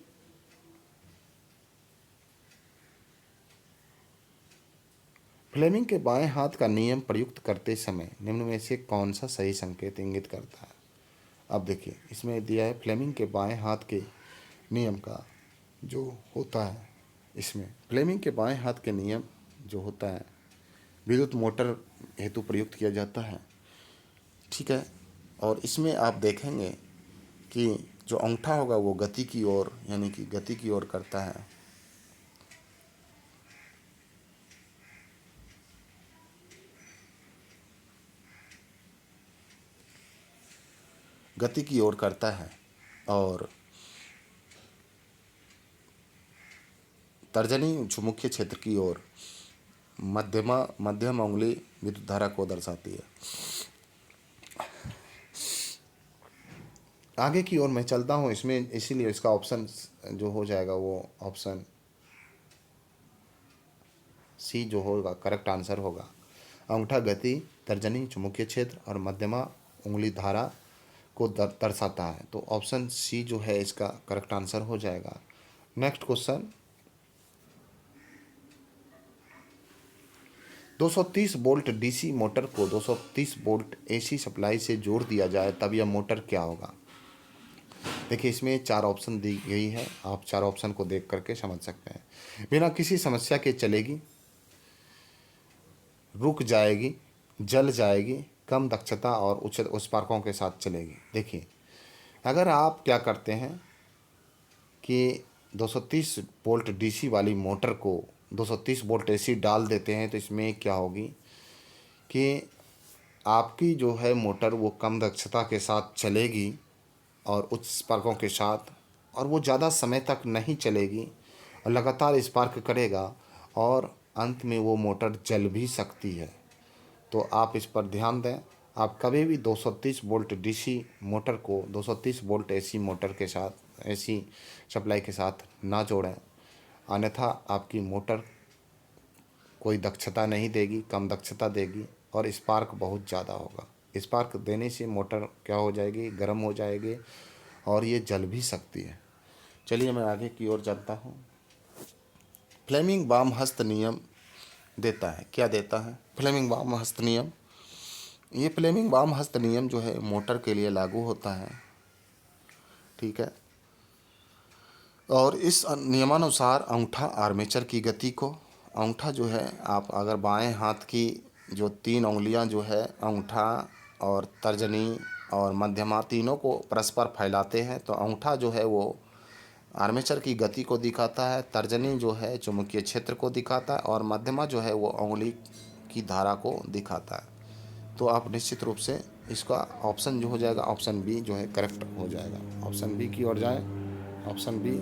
फ्लेमिंग के बाएं हाथ का नियम प्रयुक्त करते समय निम्न में से कौन सा सही संकेत इंगित करता है? अब देखिए इसमें दिया है फ्लेमिंग के बाएं हाथ के नियम का जो होता है, इसमें फ्लेमिंग के बाएं हाथ के नियम जो होता है विद्युत मोटर हेतु प्रयुक्त किया जाता है। ठीक है, और इसमें आप देखेंगे कि जो अंगूठा होगा वो गति की ओर, यानी कि गति की ओर करता है। गति की ओर करता है और तर्जनी चुंबकीय क्षेत्र की ओर मध्यम उंगली विद्युत धारा को दर्शाती है। आगे की ओर मैं चलता हूँ इसमें, इसीलिए इसका ऑप्शन जो हो जाएगा वो ऑप्शन सी जो होगा करेक्ट आंसर होगा। अंगूठा गति, तर्जनी चुंबकीय क्षेत्र और मध्यमा उंगली धारा को दर्शाता है। तो ऑप्शन सी जो है इसका करेक्ट आंसर हो जाएगा। Next question, 230 volt DC motor को 230 वोल्ट एसी सप्लाई से जोड़ दिया जाए तब यह मोटर क्या होगा। देखिए इसमें 4 ऑप्शन दी गई है, आप 4 ऑप्शन को देख करके समझ सकते हैं। बिना किसी समस्या के चलेगी, रुक जाएगी, जल जाएगी, कम दक्षता और उच्च स्पार्कों के साथ चलेगी। देखिए अगर आप क्या करते हैं कि 230 वोल्ट डीसी वाली मोटर को 230 वोल्ट एसी डाल देते हैं, तो इसमें क्या होगी कि आपकी जो है मोटर वो कम दक्षता के साथ चलेगी और उच्च स्पार्कों के साथ, और वो ज़्यादा समय तक नहीं चलेगी और लगातार स्पार्क करेगा और अंत में वो मोटर जल भी सकती है। तो आप इस पर ध्यान दें। आप कभी भी 230 वोल्ट डीसी मोटर को 230 वोल्ट एसी मोटर के साथ, एसी सप्लाई के साथ ना जोड़ें, अन्यथा आपकी मोटर कोई दक्षता नहीं देगी, कम दक्षता देगी और स्पार्क बहुत ज़्यादा होगा। स्पार्क देने से मोटर क्या हो जाएगी, गर्म हो जाएगी और ये जल भी सकती है। चलिए मैं आगे की ओर चलता हूँ। फ्लेमिंग बाम हस्त नियम देता है, क्या देता है? फ्लेमिंग बाम हस्त नियम। ये फ्लेमिंग बाम हस्त नियम जो है मोटर के लिए लागू होता है, ठीक है। और इस नियमानुसार अंगूठा आर्मेचर की गति को, अंगूठा जो है आप अगर बाएं हाथ की जो 3 उंगलियां जो है अंगूठा और तर्जनी और मध्यमा तीनों को परस्पर फैलाते हैं तो अंगूठा जो है वो आर्मेचर की गति को दिखाता है, तर्जनी जो है चुंबकीय क्षेत्र को दिखाता है और मध्यमा जो है वो उंगली की धारा को दिखाता है। तो आप निश्चित रूप से इसका ऑप्शन जो हो जाएगा, ऑप्शन बी जो है करेक्ट हो जाएगा। ऑप्शन बी की ओर जाएं, ऑप्शन बी,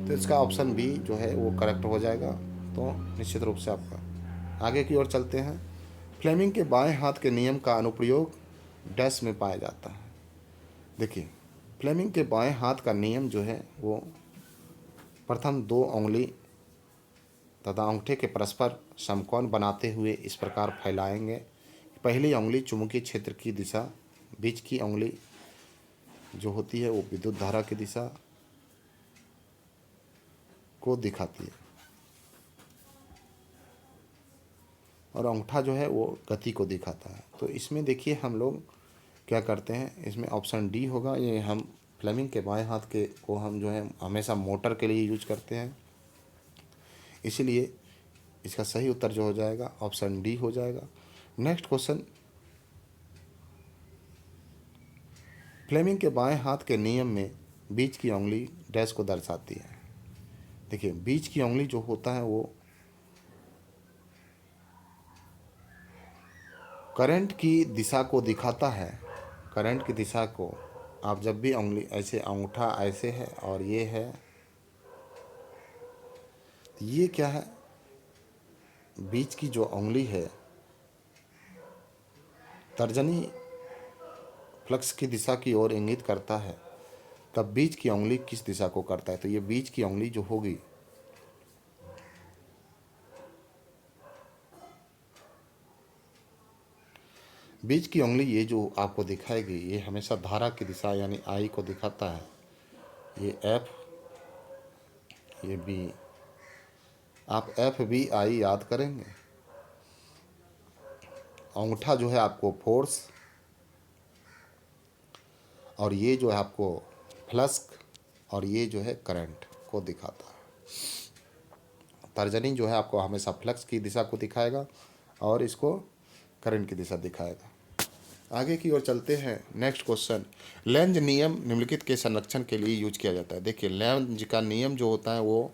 तो इसका ऑप्शन बी जो है वो करेक्ट हो जाएगा। तो निश्चित रूप से आपका आगे की ओर चलते हैं। फ्लेमिंग के बाएं हाथ के नियम का अनुप्रयोग डैश में पाया जाता है। देखिए फ्लेमिंग के बाएं हाथ का नियम जो है वो प्रथम 2 उंगली तथा अंगूठे के परस्पर समकोण बनाते हुए इस प्रकार फैलाएंगे। पहली उंगली चुंबकीय क्षेत्र की दिशा, बीच की उंगली जो होती है वो विद्युत धारा की दिशा को दिखाती है और अंगूठा जो है वो गति को दिखाता है। तो इसमें देखिए हम लोग क्या करते हैं, इसमें ऑप्शन डी होगा। ये हम फ्लेमिंग के बाएं हाथ के को हम जो है हमेशा मोटर के लिए यूज करते हैं, इसीलिए इसका सही उत्तर जो हो जाएगा ऑप्शन डी हो जाएगा। नेक्स्ट क्वेश्चन, फ्लेमिंग के बाएं हाथ के नियम में बीच की उंगली डैश को दर्शाती है। देखिए बीच की उंगली जो होता है वो करंट की दिशा को दिखाता है। करंट की दिशा को आप जब भी उंगली ऐसे, अंगूठा ऐसे है और ये है, ये क्या है, बीच की जो उंगली है तर्जनी फ्लक्स की दिशा की ओर इंगित करता है, तब बीच की उंगली किस दिशा को करता है? तो ये बीच की उंगली जो होगी बीच की उंगली ये जो आपको दिखाएगी ये हमेशा धारा की दिशा यानी आई को दिखाता है। ये एफ, ये बी, आप एफ बी आई याद करेंगे। अंगूठा जो है आपको फोर्स और ये जो है आपको फ्लक्स और ये जो है करंट को दिखाता है। तर्जनी जो है आपको हमेशा फ्लक्स की दिशा को दिखाएगा और इसको करंट की दिशा दिखाएगा। आगे की ओर चलते हैं। नेक्स्ट क्वेश्चन, लेंज नियम निम्नलिखित के संरक्षण के लिए यूज किया जाता है। देखिए लेंज का नियम जो होता है वो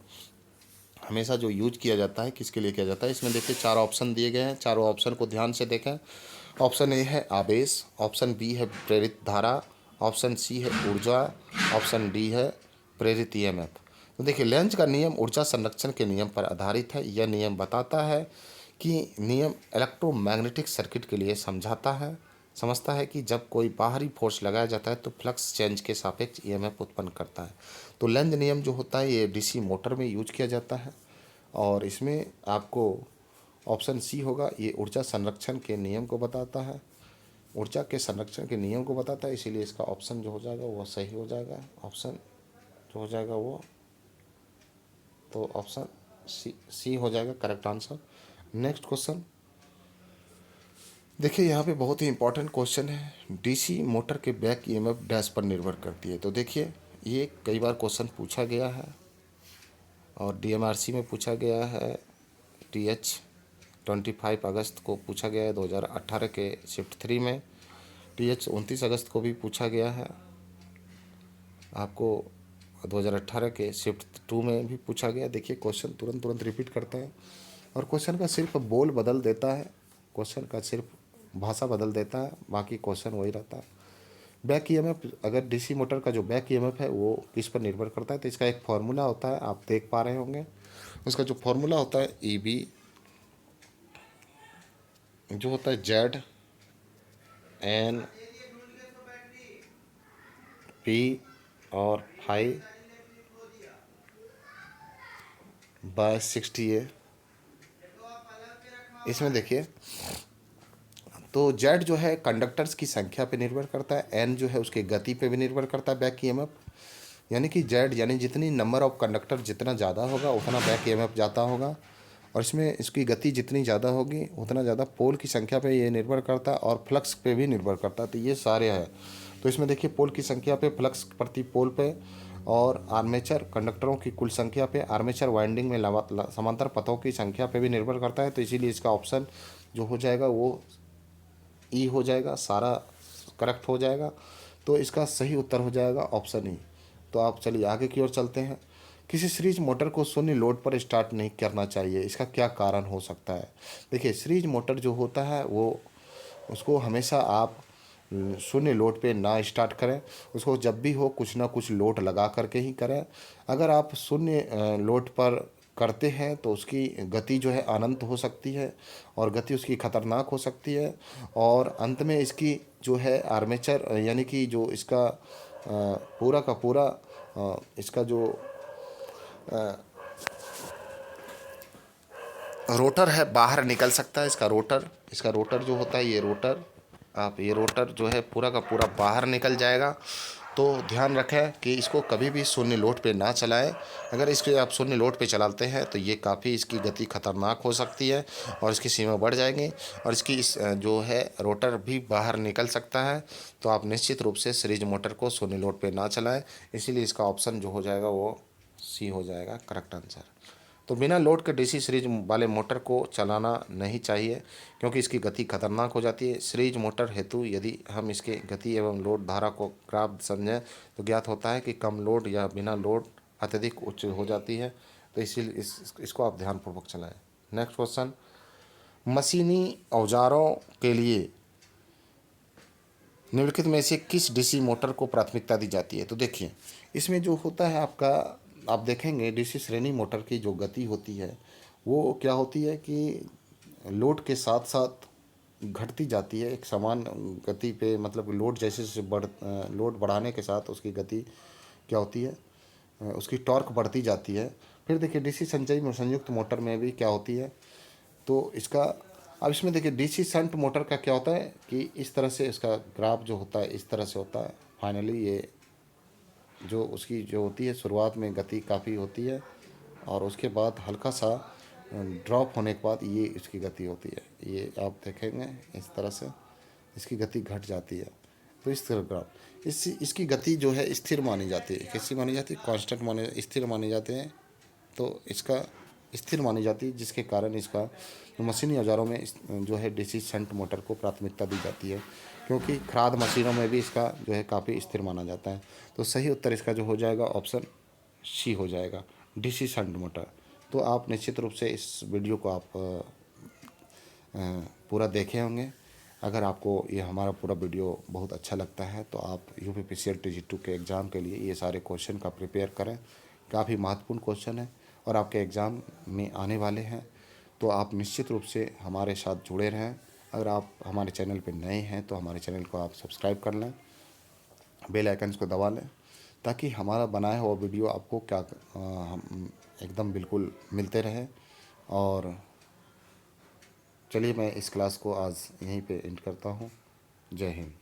हमेशा जो यूज किया जाता है किसके लिए किया जाता है, इसमें देखिए 4 ऑप्शन दिए गए हैं। चारों ऑप्शन को ध्यान से देखें। ऑप्शन ए है आवेश, ऑप्शन बी है प्रेरित धारा, ऑप्शन सी है ऊर्जा, ऑप्शन डी है प्रेरित ईएमएफ। तो देखिए लेंज का नियम ऊर्जा संरक्षण के नियम पर आधारित है। यह नियम बताता है कि नियम इलेक्ट्रोमैग्नेटिक सर्किट के लिए समझता है कि जब कोई बाहरी फोर्स लगाया जाता है तो फ्लक्स चेंज के सापेक्ष ईएमएफ उत्पन्न करता है। तो लेंज नियम जो होता है ये डीसी मोटर में यूज किया जाता है और इसमें आपको ऑप्शन सी होगा, ये ऊर्जा संरक्षण के नियम को बताता है, ऊर्जा के संरक्षण के नियम को बताता है, इसीलिए इसका ऑप्शन जो हो जाएगा वो सही हो जाएगा। ऑप्शन जो हो जाएगा वो तो ऑप्शन सी हो जाएगा करेक्ट आंसर। नेक्स्ट क्वेश्चन देखिए, यहाँ पे बहुत ही इंपॉर्टेंट क्वेश्चन है, डीसी मोटर के बैक ईएमएफ डैश पर निर्भर करती है। तो देखिए ये कई बार क्वेश्चन पूछा गया है और डीएमआरसी में पूछा गया है, टीएच 25 अगस्त को पूछा गया है 2018 के शिफ्ट 3 में, टीएच 29 अगस्त को भी पूछा गया है आपको 2018 के शिफ्ट 2 में भी पूछा गया। देखिए क्वेश्चन तुरंत रिपीट करता है और क्वेश्चन का सिर्फ बोल बदल देता है, क्वेश्चन का सिर्फ भाषा बदल देता है, बाकी क्वेश्चन वही रहता है। बैक ईएमएफ, अगर डीसी मोटर का जो बैक ईएमएफ है वो किस पर निर्भर करता है, तो इसका एक फॉर्मूला होता है, आप देख पा रहे होंगे। उसका जो फॉर्मूला होता है ईबी जो होता है जेड एन पी और 5/60A। इसमें देखिए तो जेड जो है कंडक्टर्स की संख्या पे निर्भर करता है, एन जो है उसके गति पे भी निर्भर करता है बैक ईएमएफ, यानी कि जेड यानी जितनी नंबर ऑफ कंडक्टर जितना ज़्यादा होगा उतना बैक ईएमएफ ज़्यादा होगा, और इसमें इसकी गति जितनी ज़्यादा होगी उतना ज़्यादा पोल की संख्या पे ये निर्भर करता है और फ्लक्स पे भी निर्भर करता है। तो ये सारे हैं। तो इसमें देखिए पोल की संख्या पे, फ्लक्स प्रति पोल पे और आर्मेचर कंडक्टरों की कुल संख्या पे, आर्मेचर वाइंडिंग में समांतर पथों की संख्या पे भी निर्भर करता है। तो इसीलिए इसका ऑप्शन जो हो जाएगा वो ई हो जाएगा, सारा करेक्ट हो जाएगा। तो इसका सही उत्तर हो जाएगा ऑप्शन ई। तो आप चलिए आगे की ओर चलते हैं। किसी सीरीज मोटर को शून्य लोड पर स्टार्ट नहीं करना चाहिए, इसका क्या कारण हो सकता है। देखिए सीरीज मोटर जो होता है वो उसको हमेशा आप शून्य लोड पे ना स्टार्ट करें, उसको जब भी हो कुछ ना कुछ लोड लगा करके ही करें। अगर आप शून्य लोड पर करते हैं तो उसकी गति जो है अनंत हो सकती है और गति उसकी खतरनाक हो सकती है, और अंत में इसकी जो है आर्मेचर यानी कि जो इसका पूरा का पूरा इसका जो रोटर है बाहर निकल सकता है। इसका रोटर जो होता है ये रोटर जो है पूरा का पूरा बाहर निकल जाएगा। तो ध्यान रखें कि इसको कभी भी शून्य लोड पे ना चलाएं। अगर इसको आप शून्य लोड पे चलाते हैं तो ये काफ़ी इसकी गति खतरनाक हो सकती है और इसकी सीमा बढ़ जाएगी और इसकी जो है रोटर भी बाहर निकल सकता है। तो आप निश्चित रूप से सीरीज मोटर को शून्य लोड पे ना चलाएं, इसीलिए इसका ऑप्शन जो हो जाएगा वो सी हो जाएगा करेक्ट आंसर। तो बिना लोड के डीसी सीरीज वाले मोटर को चलाना नहीं चाहिए क्योंकि इसकी गति खतरनाक हो जाती है। सीरीज मोटर हेतु यदि हम इसके गति एवं लोड धारा को ग्राफ समझें तो ज्ञात होता है कि कम लोड या बिना लोड अत्यधिक उच्च हो जाती है। तो इसीलिए इसको आप ध्यानपूर्वक चलाएं। नेक्स्ट क्वेश्चन, मशीनी औजारों के लिए निम्नलिखित में से किस डीसी मोटर को प्राथमिकता दी जाती है। तो देखिए इसमें जो होता है आपका, आप देखेंगे डीसी श्रेणी मोटर की जो गति होती है वो क्या होती है कि लोड के साथ साथ घटती जाती है एक समान गति पे, मतलब लोड जैसे जैसे लोड बढ़ाने के साथ उसकी गति क्या होती है, उसकी टॉर्क बढ़ती जाती है। फिर देखिए डीसी संचयी में संयुक्त मोटर में भी क्या होती है, तो इसका अब इसमें देखिए डीसी शंट मोटर का क्या होता है कि इस तरह से इसका ग्राफ जो होता है इस तरह से होता है। फाइनली ये जो उसकी जो होती है शुरुआत में गति काफ़ी होती है और उसके बाद हल्का सा ड्रॉप होने के बाद ये इसकी गति होती है। ये आप देखेंगे इस तरह से इसकी गति घट जाती है। तो इस तरह ग्राफ इसकी गति जो है स्थिर मानी जाती है। कैसी मानी जाती है, कांस्टेंट स्थिर माने जाते हैं। तो इसका स्थिर मानी जाती है, जिसके कारण इसका जो मशीनी औजारों में जो है डीसी शंट मोटर को प्राथमिकता दी जाती है, क्योंकि खाद मशीनों में भी इसका जो है काफ़ी स्थिर माना जाता है। तो सही उत्तर इसका जो हो जाएगा ऑप्शन सी हो जाएगा, डीसी शंट मोटर। तो आप निश्चित रूप से इस वीडियो को आप पूरा देखे होंगे। अगर आपको ये हमारा पूरा वीडियो बहुत अच्छा लगता है तो आप यूपीपीसीएल TG2 के एग्ज़ाम के लिए ये सारे क्वेश्चन का प्रिपेयर करें। काफ़ी महत्वपूर्ण क्वेश्चन है और आपके एग्ज़ाम में आने वाले हैं, तो आप निश्चित रूप से हमारे साथ जुड़े रहें। अगर आप हमारे चैनल पर नए हैं तो हमारे चैनल को आप सब्सक्राइब कर लें, बेल आइकन्स को दबा लें, ताकि हमारा बनाया हुआ वीडियो आपको हम एकदम बिल्कुल मिलते रहे। और चलिए मैं इस क्लास को आज यहीं पे एंड करता हूँ। जय हिंद।